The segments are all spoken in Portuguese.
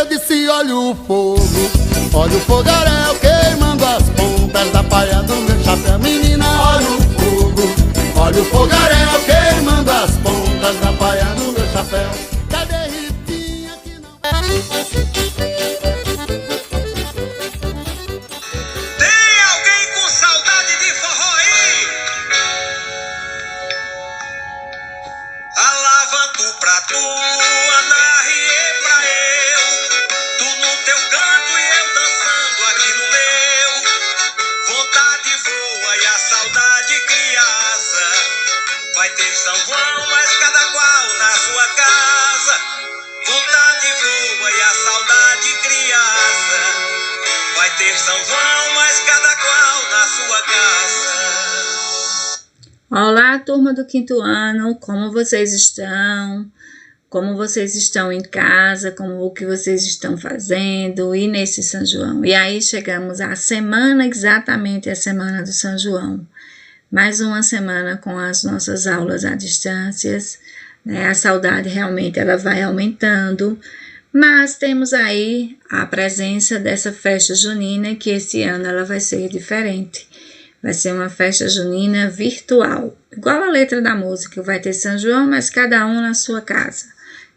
eu disse olha o fogo. Olha o fogaréu queimando as pontas da paia do meu chapéu. Menina, olha o fogo. Olha o fogaréu queimando as pontas da paia do meu chapéu. Cadê Ritinha que não... Tem alguém com saudade de forró aí? Alava pra tu, anarriê pra eu. Tu no teu canto e eu dançando aqui no meu. Vontade voa e a saudade criança. Vai ter São João, mas cada qual na sua casa. Vontade voa e a saudade criança. Vai ter São João, mas cada qual na sua casa. Olá, turma do 5º ano, como vocês estão? Como vocês estão em casa? Como o que vocês estão fazendo? E nesse São João? E aí chegamos à semana, exatamente a semana do São João. Mais uma semana com as nossas aulas à distância, né? A saudade realmente ela vai aumentando, mas temos aí a presença dessa festa junina que esse ano ela vai ser diferente. Vai ser uma festa junina virtual, igual a letra da música, vai ter São João, mas cada um na sua casa,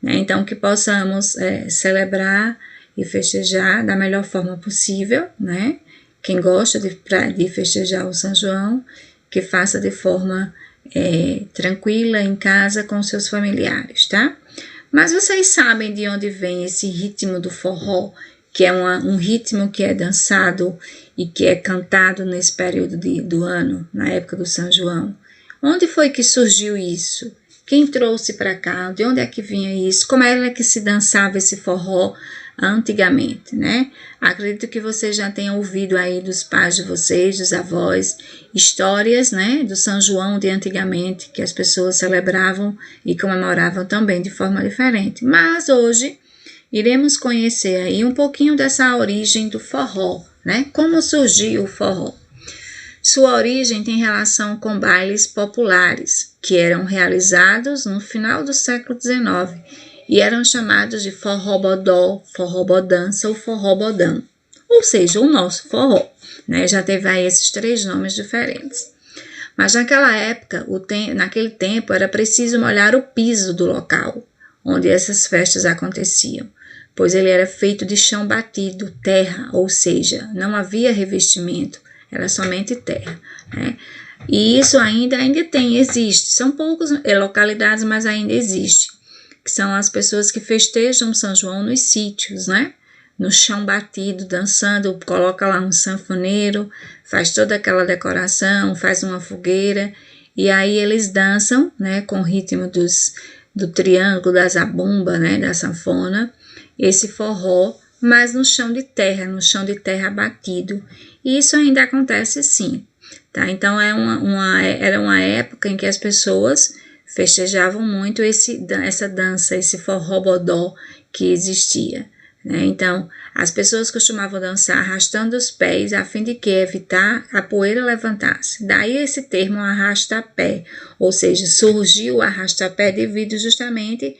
né? Então que possamos celebrar e festejar da melhor forma possível, né? Quem gosta de festejar o São João, que faça de forma tranquila em casa com seus familiares, tá? Mas vocês sabem de onde vem esse ritmo do forró, que é um ritmo que é dançado e que é cantado nesse período do ano, na época do São João. Onde foi que surgiu isso? Quem trouxe para cá? De onde é que vinha isso? Como era que se dançava esse forró antigamente, né? Acredito que vocês já tenham ouvido aí dos pais de vocês, dos avós, histórias, né, do São João de antigamente, que as pessoas celebravam e comemoravam também de forma diferente. Mas hoje iremos conhecer aí um pouquinho dessa origem do forró, né? Como surgiu o forró? Sua origem tem relação com bailes populares, que eram realizados no final do século XIX e eram chamados de forró-bodó, forró-bodança ou forró-bodão, ou seja, o nosso forró, né? Já teve aí esses 3 nomes diferentes. Mas naquela época, naquele tempo, era preciso molhar o piso do local onde essas festas aconteciam, pois ele era feito de chão batido, terra, ou seja, não havia revestimento, era somente terra, né? E isso ainda existe, são poucas localidades, mas ainda existe, que são as pessoas que festejam São João nos sítios, né? No chão batido, dançando, coloca lá um sanfoneiro, faz toda aquela decoração, faz uma fogueira, e aí eles dançam, né, com o ritmo do triângulo, da zabumba, né, da sanfona, esse forró, mas no chão de terra batido. E isso ainda acontece sim, tá? Então era uma época em que as pessoas festejavam muito essa dança, esse forró-bodó que existia, né? Então, as pessoas costumavam dançar arrastando os pés a fim de que evitar a poeira levantasse. Daí esse termo arrasta-pé, ou seja, surgiu o arrasta-pé devido justamente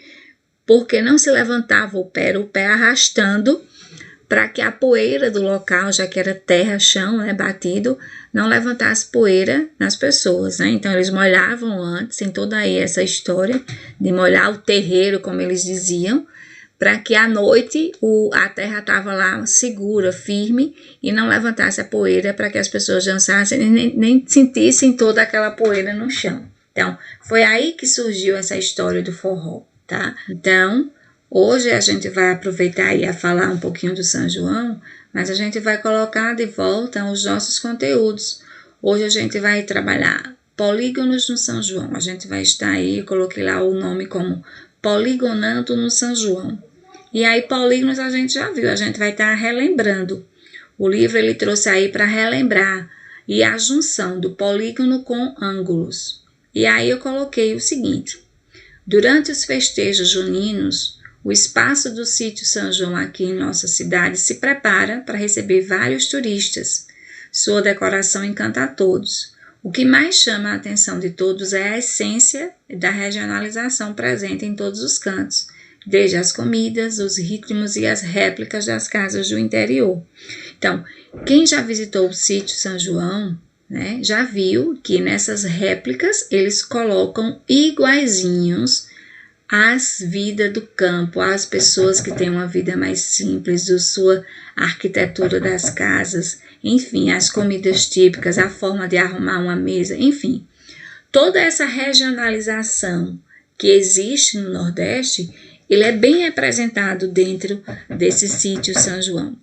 porque não se levantava o pé arrastando para que a poeira do local, já que era terra, chão, né, batido, não levantasse poeira nas pessoas, né? Então eles molhavam antes, tem toda aí essa história de molhar o terreiro, como eles diziam, para que à noite a terra estava lá segura, firme, e não levantasse a poeira para que as pessoas dançassem nem sentissem toda aquela poeira no chão. Então, foi aí que surgiu essa história do forró, tá? Então, hoje a gente vai aproveitar e a falar um pouquinho do São João, mas a gente vai colocar de volta os nossos conteúdos. Hoje a gente vai trabalhar polígonos no São João. A gente vai estar aí, eu coloquei lá o nome como Poligonando no São João. E aí polígonos a gente já viu, a gente vai estar relembrando. O livro ele trouxe aí para relembrar e a junção do polígono com ângulos. E aí eu coloquei o seguinte: durante os festejos juninos, o espaço do sítio São João aqui em nossa cidade se prepara para receber vários turistas. Sua decoração encanta a todos. O que mais chama a atenção de todos é a essência da regionalização presente em todos os cantos, desde as comidas, os ritmos e as réplicas das casas do interior. Então, quem já visitou o sítio São João, né, já viu que nessas réplicas eles colocam iguaizinhos as vidas do campo, as pessoas que têm uma vida mais simples, a sua arquitetura das casas, enfim, as comidas típicas, a forma de arrumar uma mesa, enfim. Toda essa regionalização que existe no Nordeste, ele é bem representado dentro desse sítio São João.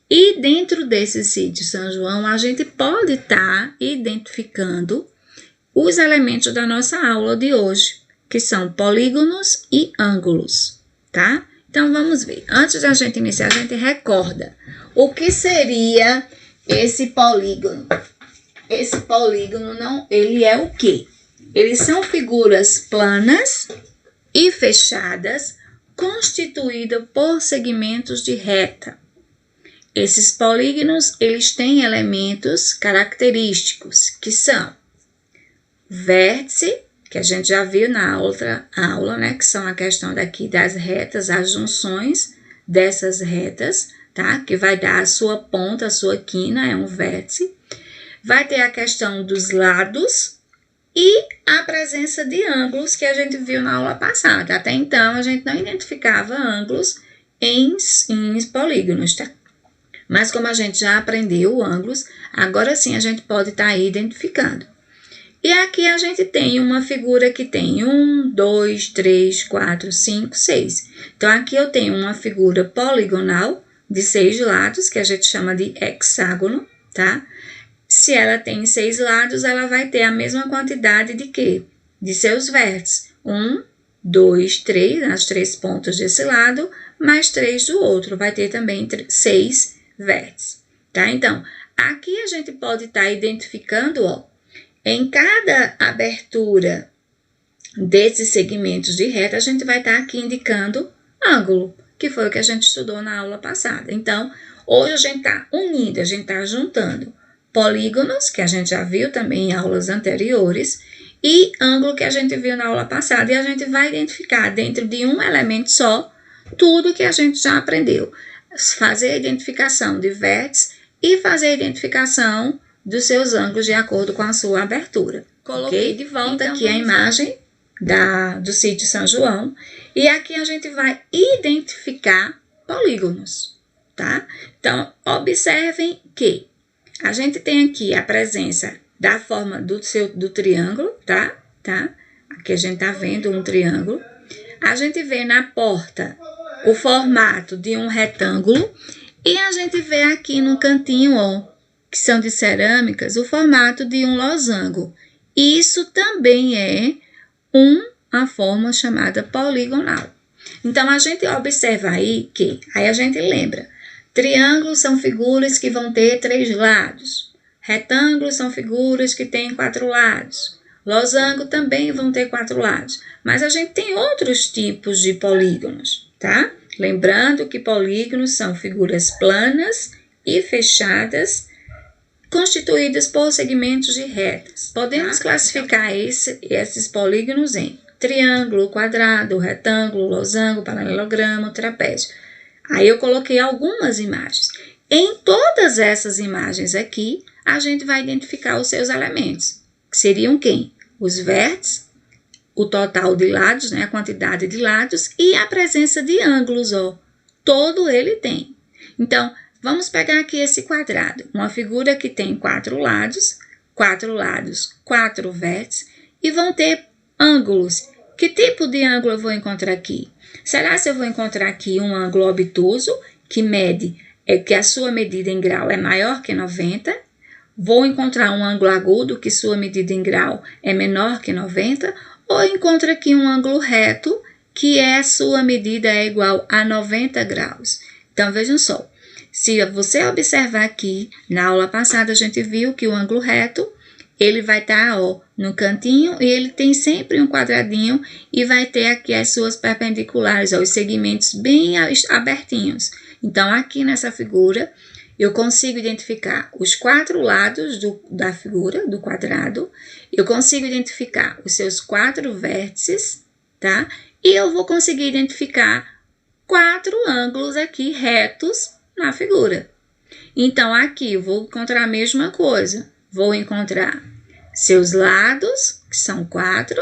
E dentro desse sítio São João, a gente pode estar identificando os elementos da nossa aula de hoje, que são polígonos e ângulos, tá? Então, vamos ver. Antes da gente iniciar, a gente recorda o que seria esse polígono. Esse polígono, não, ele é o quê? Eles são figuras planas e fechadas, constituídas por segmentos de reta. Esses polígonos, eles têm elementos característicos, que são vértice, que a gente já viu na outra aula, né, que são a questão daqui das retas, as junções dessas retas, tá, que vai dar a sua ponta, a sua quina, é um vértice. Vai ter a questão dos lados e a presença de ângulos, que a gente viu na aula passada. Até então, a gente não identificava ângulos em polígonos, tá? Mas como a gente já aprendeu ângulos, agora sim a gente pode estar aí identificando. E aqui a gente tem uma figura que tem 1, 2, 3, 4, 5, 6. Então, aqui eu tenho uma figura poligonal de 6 lados, que a gente chama de hexágono, tá? Se ela tem 6 lados, ela vai ter a mesma quantidade de quê? De seus vértices. 1, 2, 3, as 3 pontas desse lado, mais 3 do outro. Vai ter também 6 vértices, tá? Então, aqui a gente pode estar identificando, ó, em cada abertura desses segmentos de reta, a gente vai estar aqui indicando ângulo, que foi o que a gente estudou na aula passada. Então, hoje a gente está unindo, a gente está juntando polígonos, que a gente já viu também em aulas anteriores, e ângulo que a gente viu na aula passada, e a gente vai identificar dentro de um elemento só tudo que a gente já aprendeu. Fazer a identificação de vértices e fazer a identificação dos seus ângulos de acordo com a sua abertura. Coloquei de volta então, aqui a imagem do sítio São João, e aqui a gente vai identificar polígonos, tá? Então, observem que a gente tem aqui a presença da forma do triângulo, tá? Aqui a gente tá vendo um triângulo. A gente vê na porta o formato de um retângulo e a gente vê aqui no cantinho, ó, que são de cerâmicas, o formato de um losango. Isso também é uma forma chamada poligonal. Então, a gente observa aí aí a gente lembra, triângulos são figuras que vão ter 3 lados, retângulos são figuras que têm 4 lados, losango também vão ter 4 lados, mas a gente tem outros tipos de polígonos, tá? Lembrando que polígonos são figuras planas e fechadas, constituídas por segmentos de retas. Podemos classificar esses polígonos em triângulo, quadrado, retângulo, losango, paralelogramo, trapézio. Aí eu coloquei algumas imagens. Em todas essas imagens aqui, a gente vai identificar os seus elementos, que seriam quem? Os vértices, o total de lados, né, a quantidade de lados e a presença de ângulos, ó. Todo ele tem. Então, vamos pegar aqui esse quadrado, uma figura que tem 4 lados, 4 vértices e vão ter ângulos. Que tipo de ângulo eu vou encontrar aqui? Será que eu vou encontrar aqui um ângulo obtuso, que que a sua medida em grau é maior que 90? Vou encontrar um ângulo agudo, que sua medida em grau é menor que 90? Ou encontro aqui um ângulo reto, que a sua medida é igual a 90 graus? Então, vejam só. Se você observar aqui, na aula passada a gente viu que o ângulo reto, ele vai estar, ó, no cantinho e ele tem sempre um quadradinho e vai ter aqui as suas perpendiculares, ó, os segmentos bem abertinhos. Então, aqui nessa figura, eu consigo identificar os 4 lados da figura, do quadrado, eu consigo identificar os seus 4 vértices, tá? E eu vou conseguir identificar 4 ângulos aqui retos na figura. Então, aqui eu vou encontrar a mesma coisa. Vou encontrar seus lados, que são 4.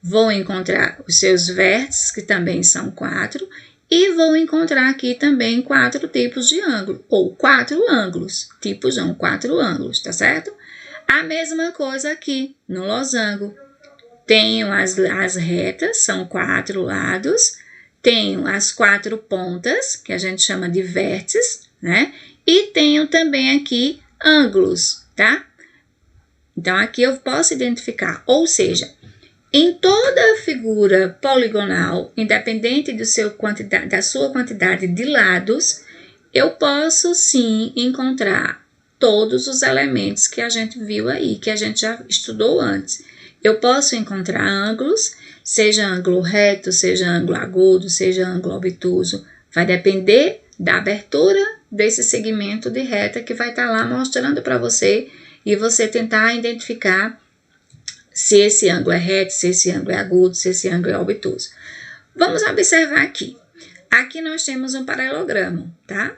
Vou encontrar os seus vértices, que também são 4. E vou encontrar aqui também 4 tipos de ângulo, ou 4 ângulos. Tipos não, 4 ângulos, tá certo? A mesma coisa aqui no losango. Tenho as retas, são 4 lados. Tenho as 4 pontas, que a gente chama de vértices, né? E tenho também aqui ângulos, tá? Então, aqui eu posso identificar, ou seja, em toda figura poligonal, independente da sua quantidade de lados, eu posso sim encontrar todos os elementos que a gente viu aí, que a gente já estudou antes. Eu posso encontrar ângulos, seja ângulo reto, seja ângulo agudo, seja ângulo obtuso. Vai depender da abertura desse segmento de reta que vai estar lá mostrando para você e você tentar identificar se esse ângulo é reto, se esse ângulo é agudo, se esse ângulo é obtuso. Vamos observar aqui. Aqui nós temos um paralelogramo, tá?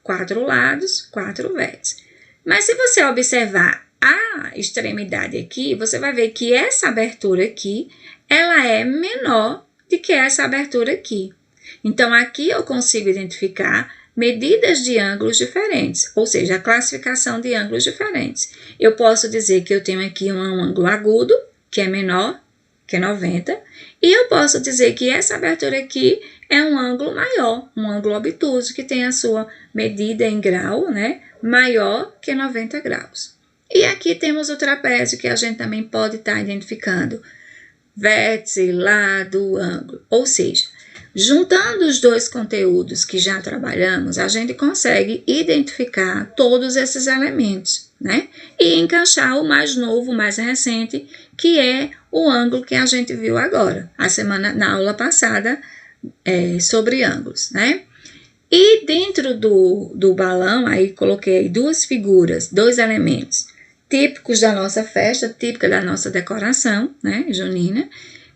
4 lados, 4 vértices. Mas se você observar a extremidade aqui, você vai ver que essa abertura aqui, ela é menor do que essa abertura aqui. Então, aqui eu consigo identificar medidas de ângulos diferentes, ou seja, a classificação de ângulos diferentes. Eu posso dizer que eu tenho aqui um ângulo agudo, que é menor, que é 90, e eu posso dizer que essa abertura aqui é um ângulo maior, um ângulo obtuso, que tem a sua medida em grau, né, maior que 90 graus. E aqui temos o trapézio, que a gente também pode estar identificando vértice, lado, ângulo, ou seja, juntando os dois conteúdos que já trabalhamos, a gente consegue identificar todos esses elementos, né? E encaixar o mais novo, o mais recente, que é o ângulo que a gente viu agora, na aula passada, sobre ângulos, né? E dentro do balão, aí coloquei 2 figuras, 2 elementos típicos da nossa festa, típica da nossa decoração, né, junina,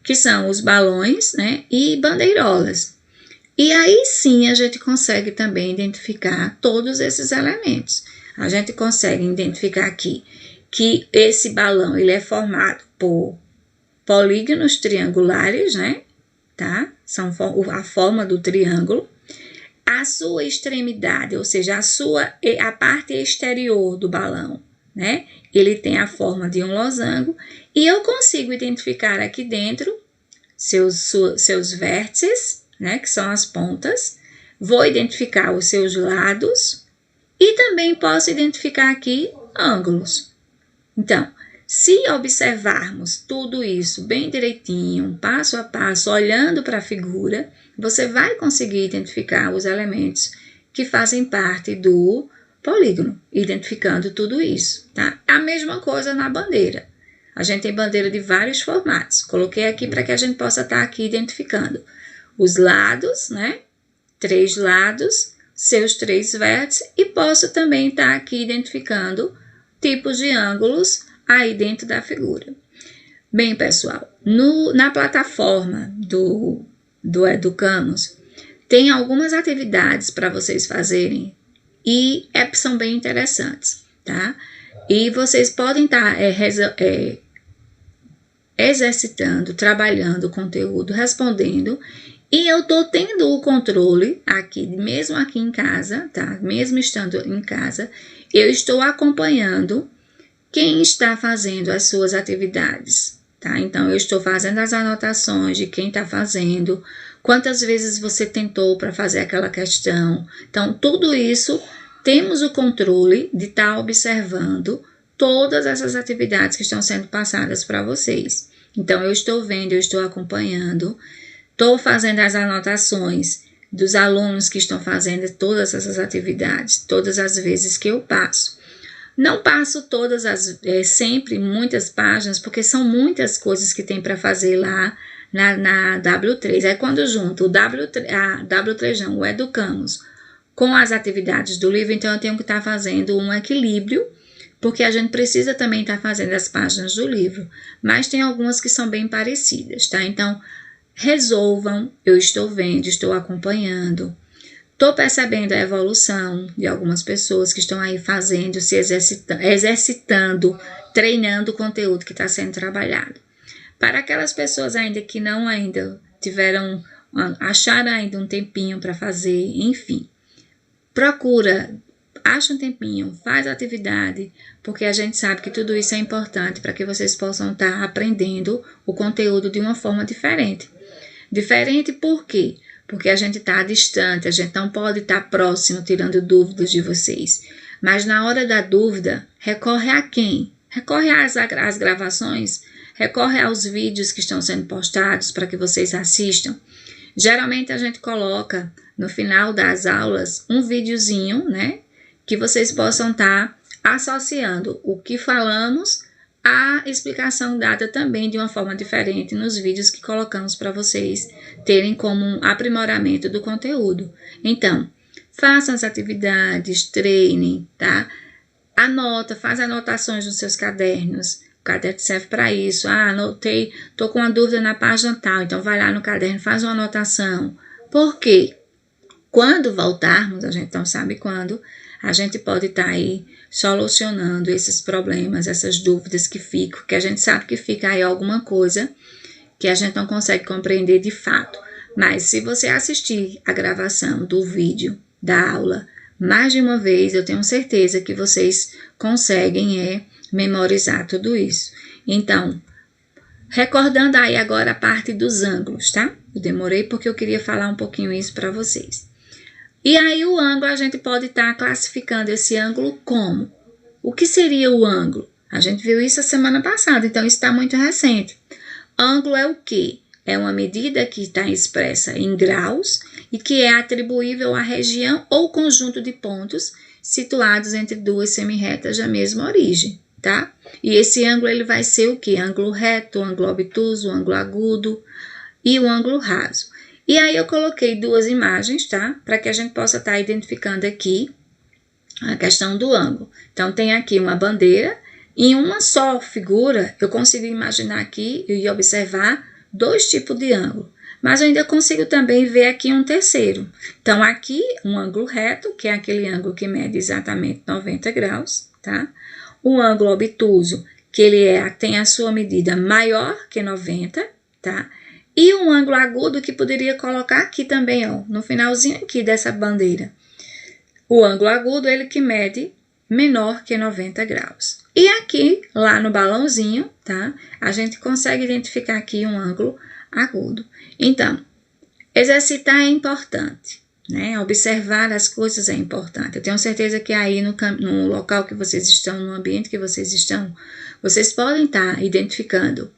que são os balões, né, e bandeirolas. E aí sim a gente consegue também identificar todos esses elementos. A gente consegue identificar aqui que esse balão ele é formado por polígonos triangulares, né, tá? São a forma do triângulo. A sua extremidade, ou seja, a parte exterior do balão, né? Ele tem a forma de um losango e eu consigo identificar aqui dentro seus vértices, né? Que são as pontas. Vou identificar os seus lados e também posso identificar aqui ângulos. Então, se observarmos tudo isso bem direitinho, passo a passo, olhando para a figura, você vai conseguir identificar os elementos que fazem parte do polígono, identificando tudo isso, tá? A mesma coisa na bandeira. A gente tem bandeira de vários formatos. Coloquei aqui para que a gente possa estar aqui identificando os lados, né? 3 lados, seus 3 vértices e posso também estar aqui identificando tipos de ângulos aí dentro da figura. Bem, pessoal, na plataforma do Educamos, tem algumas atividades para vocês fazerem e são bem interessantes, tá? E vocês podem estar exercitando, trabalhando o conteúdo, respondendo, e eu tô tendo o controle aqui, mesmo aqui em casa, tá? Mesmo estando em casa, eu estou acompanhando quem está fazendo as suas atividades, tá? Então, eu estou fazendo as anotações de quem está fazendo, quantas vezes você tentou para fazer aquela questão. Então, tudo isso, temos o controle de estar observando todas essas atividades que estão sendo passadas para vocês. Então, eu estou vendo, eu estou acompanhando, estou fazendo as anotações dos alunos que estão fazendo todas essas atividades, todas as vezes que eu passo. Não passo sempre muitas páginas, porque são muitas coisas que tem para fazer lá na W3. Aí quando junto o Educamos com as atividades do livro, então eu tenho que estar fazendo um equilíbrio, porque a gente precisa também estar fazendo as páginas do livro, mas tem algumas que são bem parecidas, tá? Então, resolvam. Eu estou vendo, estou acompanhando. Estou percebendo a evolução de algumas pessoas que estão aí fazendo, se exercitando, treinando o conteúdo que está sendo trabalhado. Para aquelas pessoas ainda que não ainda tiveram, acharam ainda um tempinho para fazer, enfim, procura, acha um tempinho, faz a atividade, porque a gente sabe que tudo isso é importante para que vocês possam estar aprendendo o conteúdo de uma forma diferente. Diferente por quê? Porque a gente está distante, a gente não pode estar próximo tirando dúvidas de vocês. Mas na hora da dúvida, recorre a quem? Recorre às gravações, recorre aos vídeos que estão sendo postados para que vocês assistam. Geralmente a gente coloca no final das aulas um videozinho, né? Que vocês possam estar associando o que falamos à explicação dada também de uma forma diferente nos vídeos que colocamos para vocês terem como um aprimoramento do conteúdo. Então, façam as atividades, treinem, tá? Anota, faz anotações nos seus cadernos. O caderno serve para isso. Anotei, tô com uma dúvida na página tal, então vai lá no caderno, faz uma anotação. Por quê? Quando voltarmos, a gente não sabe quando, a gente pode estar aí solucionando esses problemas, essas dúvidas que ficam, que a gente sabe que fica aí alguma coisa que a gente não consegue compreender de fato. Mas se você assistir a gravação do vídeo da aula mais de uma vez, eu tenho certeza que vocês conseguem memorizar tudo isso. Então, recordando aí agora a parte dos ângulos, tá? Eu demorei porque eu queria falar um pouquinho isso para vocês. E aí o ângulo, a gente pode estar classificando esse ângulo como? O que seria o ângulo? A gente viu isso a semana passada, então isso está muito recente. Ângulo é o quê? É uma medida que está expressa em graus e que é atribuível à região ou conjunto de pontos situados entre duas semirretas da mesma origem, tá? E esse ângulo ele vai ser o quê? Ângulo reto, ângulo obtuso, ângulo agudo e o ângulo raso. E aí eu coloquei duas imagens, tá? Para que a gente possa estar identificando aqui a questão do ângulo. Então, tem aqui uma bandeira. Em uma só figura, eu consigo imaginar aqui e observar dois tipos de ângulo. Mas eu ainda consigo também ver aqui um terceiro. Então, aqui, um ângulo reto, que é aquele ângulo que mede exatamente 90 graus, tá? O ângulo obtuso, que ele tem a sua medida maior que 90, tá? E um ângulo agudo que poderia colocar aqui também, ó, no finalzinho aqui dessa bandeira. O ângulo agudo, ele que mede menor que 90 graus. E aqui, lá no balãozinho, tá? A gente consegue identificar aqui um ângulo agudo. Então, exercitar é importante, né? Observar as coisas é importante. Eu tenho certeza que aí no local que vocês estão, no ambiente que vocês estão, vocês podem estar identificando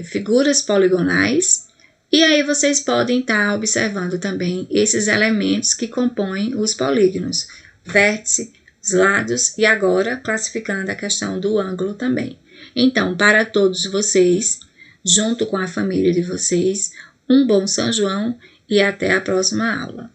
figuras poligonais, e aí vocês podem estar observando também esses elementos que compõem os polígonos, vértice, os lados e agora classificando a questão do ângulo também. Então, para todos vocês, junto com a família de vocês, um bom São João e até a próxima aula.